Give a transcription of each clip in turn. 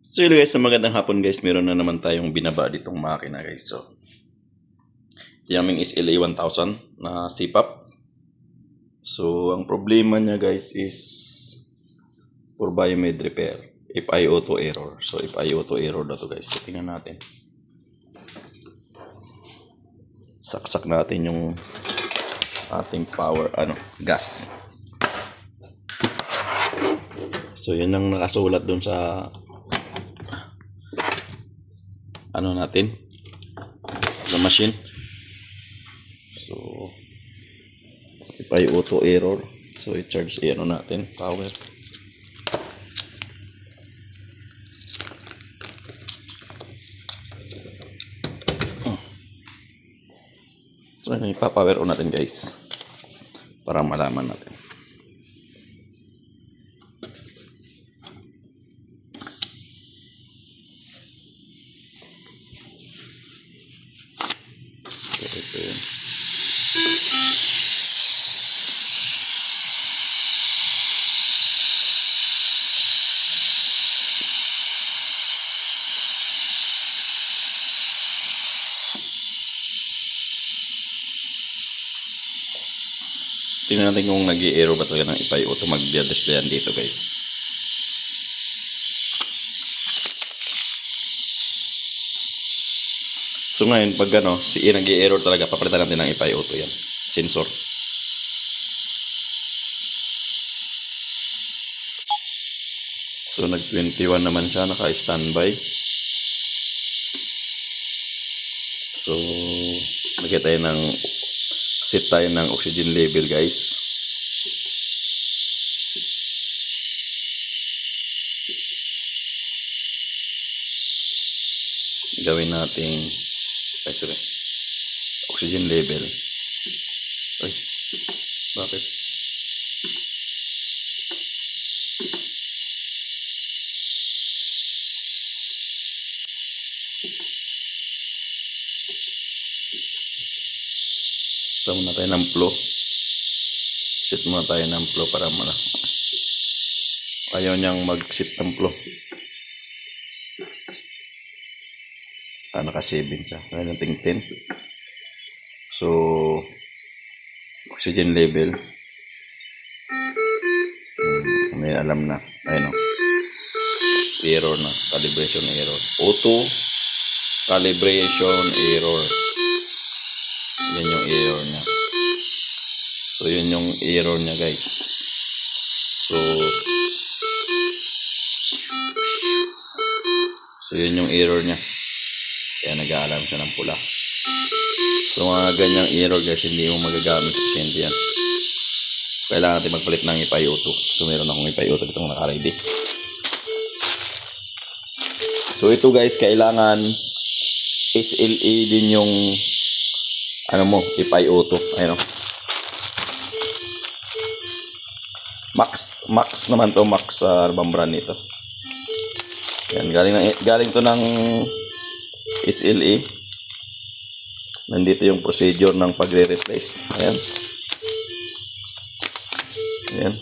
So yun guys, sa magandang hapon guys, meron na naman tayong binaba ditong makina guys. So, ito yung aming SLA 1000 na CPAP. So, ang problema niya guys is for biomed repair. If I auto error. So, if I auto error na to guys. So, tingnan natin. Saksak natin yung ating power, gas. So, yun ang nakasulat dun sa natin sa machine. So if I auto error, so i-charge natin power. So ipa-power on natin guys para malaman natin. Ito yun. Tingnan natin kung nag-i-error ba talaga ng ipay auto mag-displayan dito guys. So ngayon pag si nag-i-error talaga, papalitan natin ng ipay auto yan. Sensor. So nag-21 naman siya, naka-standby. So lagay tayo set tayo ng oxygen level guys. Gawin natin oxygen level. Ay, bakit? Set muna tayo ng flow. Set muna tayo ng flow para ayaw niyang mag-set ng flow. Naka-7 siya. Kaya nating 10. So, oxygen level. May alam na. Ayun o. Error na. Calibration error. Auto calibration error. Yan yung error niya. So, yun yung error niya guys. So, yun yung error niya. Kaya nag-aalarm siya ng pula. So mga ganyang error guys, hindi mo magagamit sa pasyente yan. Kailangan natin magpalit ng ipay-auto. So meron akong ipay-auto ditong naka-ready. So ito guys, kailangan SLA din yung ipay-auto. Ayun o. Max naman to, Max bang brand nito. Yan, galing to ng SLA. Nandito yung procedure ng pagre-replace. Ayan. Ayan.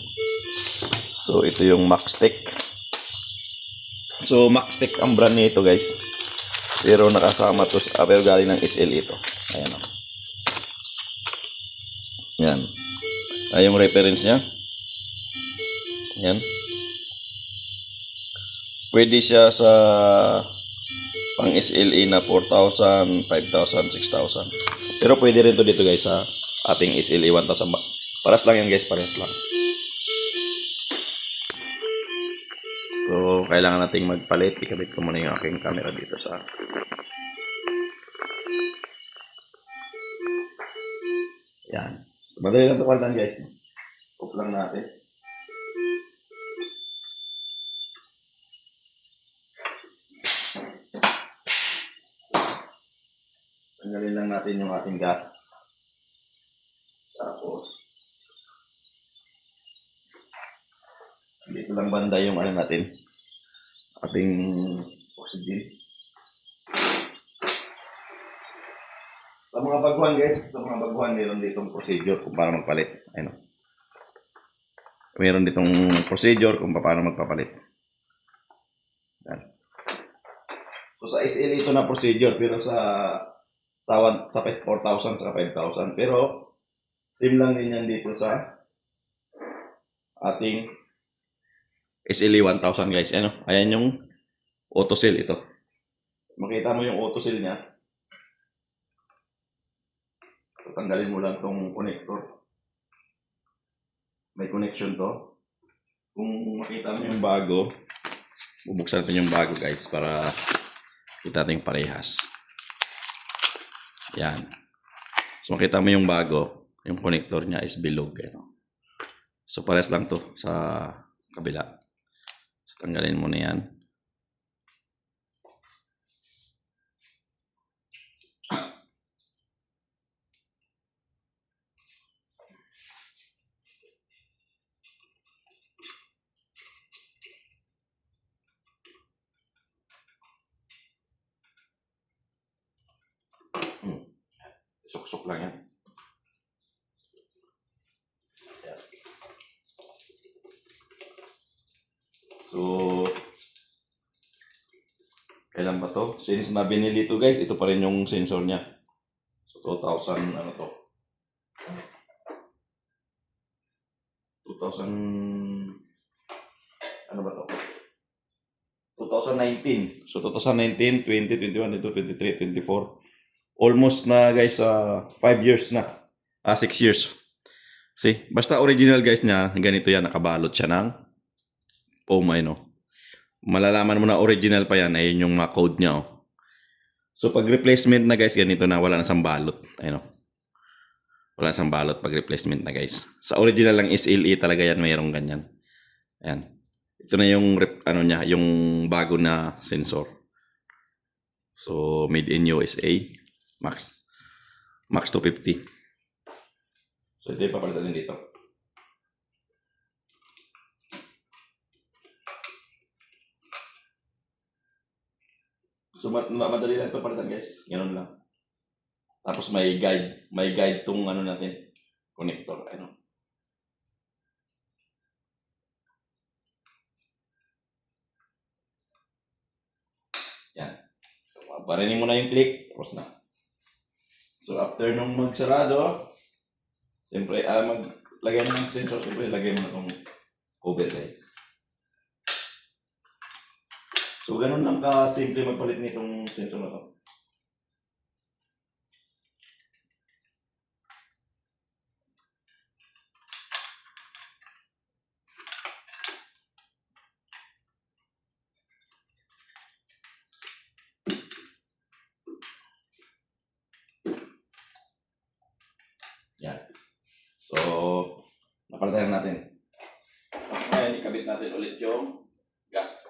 So, ito yung Maxtec. So, Maxtec ang brand nito guys. Pero nakasama to, pero galing ng SLA ito. Ayan o. Ayan. Ayan yung reference niya. Ayan. Pwede siya sa pang SLA na 4,000, 5,000, 6,000. Pero pwede rin to dito guys sa ating SLA 1,000. Paras lang yan guys, paras lang. So, kailangan nating magpalit. Ikabit ko muna yung aking camera dito sa yan. So, madali lang ito palitan guys. Off lang natin. Tanggalin lang natin yung ating gas. Tapos, dito lang banda yung natin. Ating oxygen. Sa mga baguhan guys, meron ditong procedure kung paano magpalit. Ayun. Meron ditong procedure kung paano magpapalit. Yan. So sa SLA ito na procedure, pero sa 4,000 sa 5,000. Pero same lang din yan dito sa ating SLA 1,000 guys. Ano? Ayan yung auto seal ito. Makita mo yung auto seal niya. So, tanggalin mo lang tong connector. May connection to. Kung makita mo yung bago, bubuksan natin yung bago guys para kita natin yung parehas. Yan. So makita mo yung bago, yung connector niya is bilog. Ano? So parehas lang to sa kabila. So tanggalin mo na yan. Suksok lang yan. So, kailan ba to? Since na binili to guys, ito pa rin yung sensor niya. So, 2,000, ano to? 2,000, ano ba to? 2019. So, 2019, 20, 21, 22, 23, 24. Almost na guys, 5 years na. 6 years. See, basta original guys niya, ganito yan, nakabalot siya ng foam, no? Malalaman mo na original pa yan, ayun yung mga code niya, oh. So, pag replacement na guys, ganito na, wala na sang balot, ayun, no? Wala na sang balot pag replacement na guys. Sa original lang SLE talaga yan, mayroong ganyan. Ayan. Ito na yung, ano niya, yung bago na sensor. So, made in USA. Max 250. So, ito yung papalitan din dito. So, madali lang ito palitan guys. Ganun lang. Tapos may guide. May guide tong ano natin. Connector. Ano. Yan. So, barinig mo na yung click. Tapos na. So, after nung magsarado, siyempre, maglagay mo ng sensor, siyempre, lagay mo na itong cover guys. So, ganun lang ka-simple magpalit nitong sensor na to. Yan. So, napalitan natin. Ngayon, ikabit natin ulit yung gas.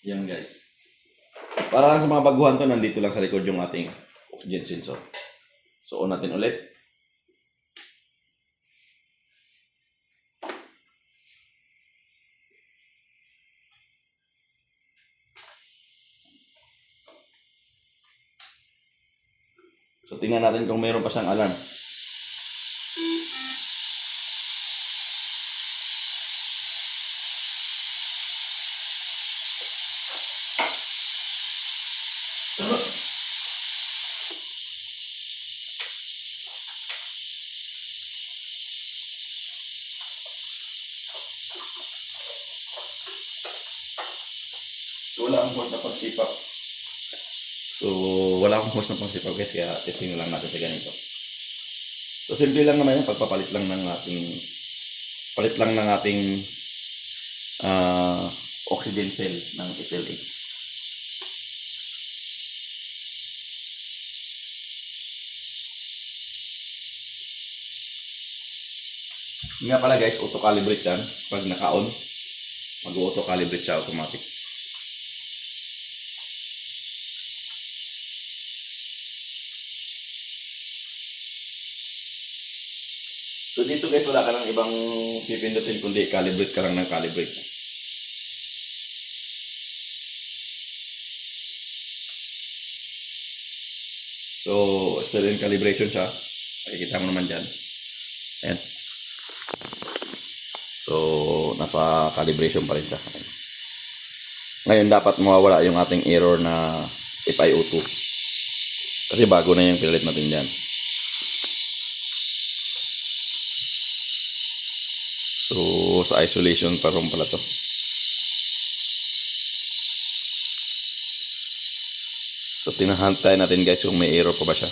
Yan guys. Para lang sa mga baguhan to, nandito lang sa likod yung ating oxygen sensor. So, on natin ulit. So, tingnan natin kung mayroon pa siyang alarm. So, wala akong hose na pagsipap. So, wala akong hose na pagsipap guys, kaya testing lang natin sa ganito. So, simple lang naman yan, pagpapalit lang ng ating oxygen cell ng SLA. Nga pala guys, auto-calibrate yan. Pag naka-on, mag-auto-calibrate siya automatic. So dito guys, wala ka ng ibang pipindutin kundi calibrate ka lang ng calibrate. So, still in calibration siya. Makikita mo naman dyan. Ayan. So, nasa calibration pa rin siya. Ayan. Ngayon, dapat mawawala yung ating error na FiO2. Kasi bago na yung pinalit natin dyan. So, sa isolation pa rin pala to. So, tinahantay natin guys kung may error pa ba siya.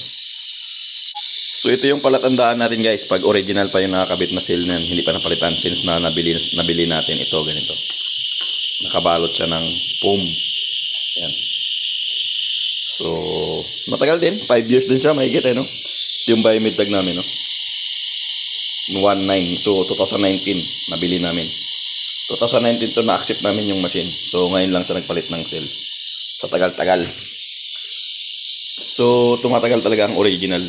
So, ito yung palatandaan natin guys. Pag original pa yung nakakabit na seal niyan, hindi pa napalitan since na nabili natin ito, ganito. Nakabalot siya ng foam. Yan. So, matagal din. 5 years din siya, mahigit no? Ito yung biomid tag namin, no? 19. So, 2019, nabili namin. 2019 to na-accept namin yung machine. So, ngayon lang siya nagpalit ng seal. Sa tagal-tagal. So, tumatagal talaga ang original.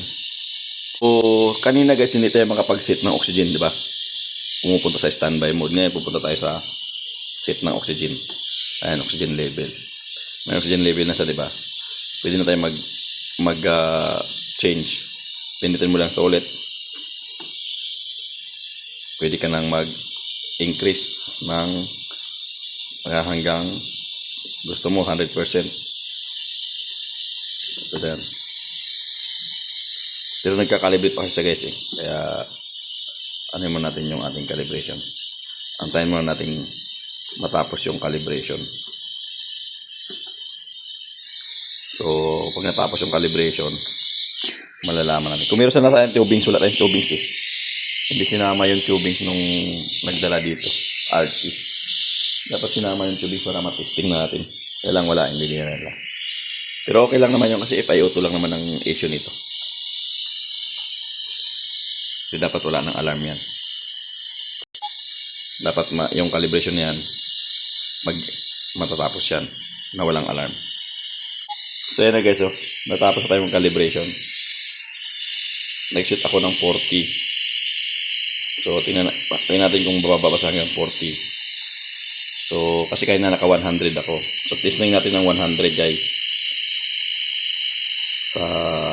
So, kanina guys, hindi tayo makapag-set ng oxygen, di ba? Pumupunta sa standby mode. Ngayon, pupunta tayo sa set ng oxygen. Ayan, oxygen level. May oxygen level na siya, di ba? Pwede na tayo change. Pindutin mo lang sa ulit. Pwede ka nang mag-increase ng hanggang gusto mo 100%. So, then. Pero nagka-calibrate pa siya guys eh. Kaya ano mo natin yung ating calibration. Antayin mo natin matapos yung calibration. So, pag natapos yung calibration, malalaman natin. Kung meron sana tayong tubings, wala tayong tubings eh. Hindi sinama yung tubings nung nagdala dito. RT. Dapat sinama yung tubings para matesting natin. Kaya lang wala, hindi nila. Pero okay lang naman yun kasi FiO2 lang naman ang issue nito. Kasi dapat wala ng alarm yan. Dapat yung calibration niyan matatapos yan na walang alarm. So yan na guys, natapos tayo yung calibration. Nag-set ako ng 40. So tingnan natin kung bababa sa hanggang 40. So kasi kaya na naka 100 ako. So testing natin ng 100 guys.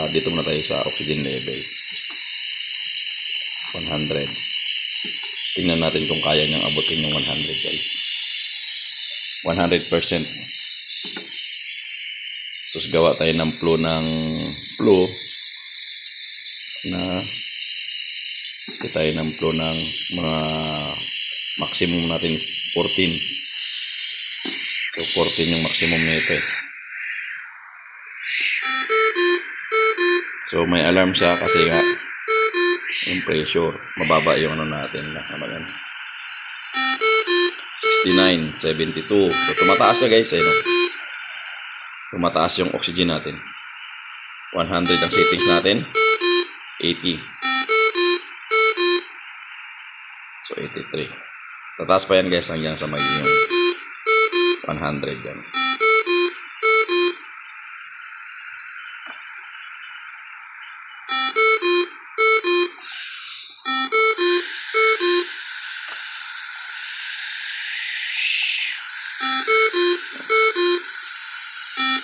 Dito muna tayo sa oxygen level. 100. Tingnan natin kung kaya niyang abutin yung 100 guys. 100%. So gawa tayo ng flow na tayo ng flow ng mga maximum natin 14. So 14 yung maximum nito eh. So may alarm siya kasi nga yung pressure, mababa yung ano natin na naman. 69, 72. So tumataas na guys, no? Tumataas yung oxygen natin. 100 ang settings natin. 80. So 83. Tataas pa yan guys hanggang sa magiging 100 yan.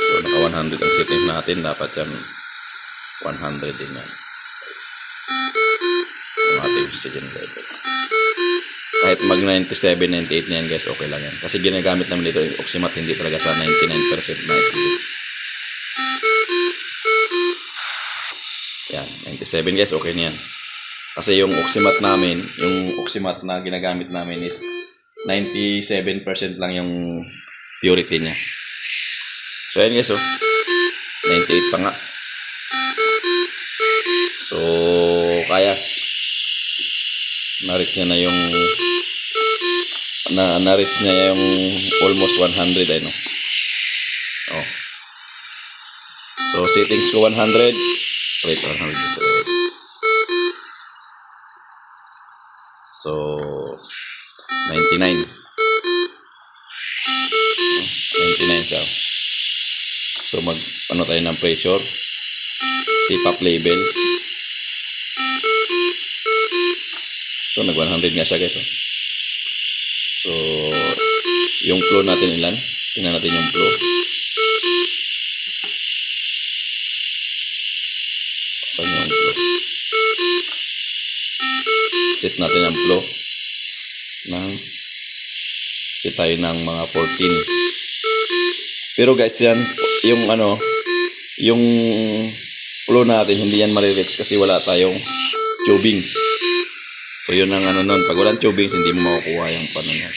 So naka 100 ang settings natin, dapat yan 100 din yan. Yung ating oxygen level. Kahit mag 97, 98 na yan guys, okay lang yan. Kasi ginagamit namin dito yung oximat, hindi talaga sa 99% na oxygen. Yan, 97 guys, okay na yan. Kasi yung oximat namin, yung oximat na ginagamit namin is 97% lang yung purity niya. So ayan guys, 98 pa nga. So kaya na-reach niya na yung na-reach niya yung almost 100 ay no. Oh. So settings ko 100. Wait, 100 dito guys. So 99. 99 siya. So ano tayo ng pressure. CPAP level. So nag 100 nga siya guys. So yung flow natin ilan? Tingnan natin yung flow. Saan yung flow? Set natin ang flow ng set tayo ng mga 14. Pero guys, yan yung yung flow natin, hindi yan marireach kasi wala tayong tubings. So yun ang nun, pag walang tubings hindi mo makukuha yung niya.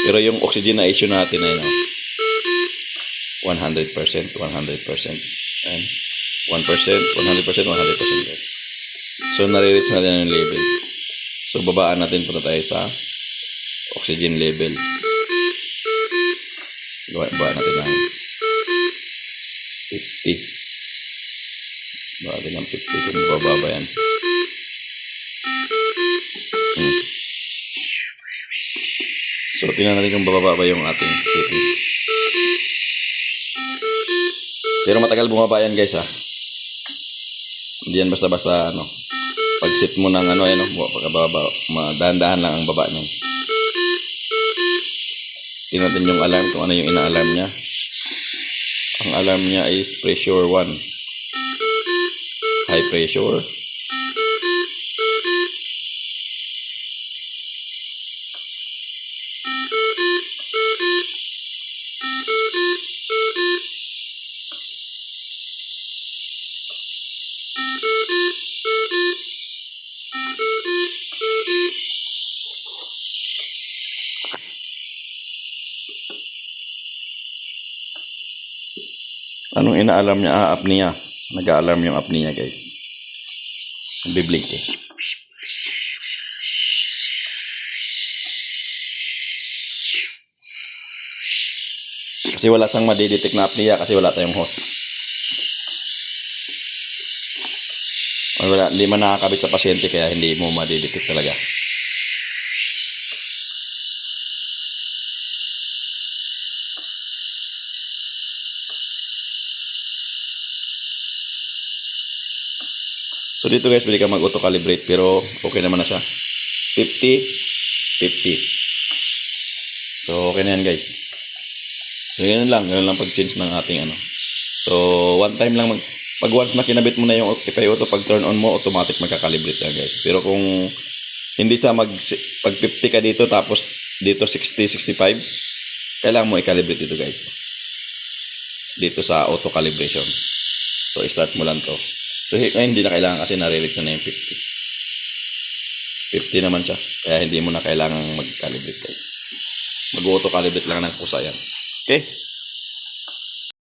Pero yung oxygenation natin ay 100%, 100%. And 1%, 100%, 100%. So, nare-reach natin yung level. So, babaan natin, punta tayo sa oxygen level. Babaan natin ng 50. Babaan natin ng 50 kung bababa yan. So, tingnan natin kung bababa yung ating settings. Pero matagal bumaba yan guys ha. Hindi yan basta-basta pag set mo ng pagkababa, dahan-dahan lang ang baba niyan. Tingnan natin yung alarm kung ano yung ina-alarm niya. Ang alarm niya is pressure 1. High pressure. Anong ina-alarm niya? Apnea. Nag-a-alarm yung apnea guys. Biblink eh. Kasi wala siyang madidetect na apnea kasi wala tayong hose. Hindi man nakakabit sa pasyente kaya hindi mo madidetect talaga. So dito guys, pwede ka mag-auto calibrate pero okay naman na siya. 50, 50. So okay na yan guys. So ganun lang pag-change ng ating So one time lang pag once na kinabit mo na yung Optify Auto, pag turn on mo, automatic magka-calibrate na guys. Pero kung hindi sa pag 50 ka dito tapos dito 60, 65, kailangan mo i-calibrate dito guys. Dito sa auto calibration. So i-start mo lang to. So ngayon hindi na kailangan kasi nare-reach na yung 50. 50 naman siya. Kaya hindi mo na kailangan mag-calibrate guys. Mag-auto calibrate lang ng kusa yan. Okay?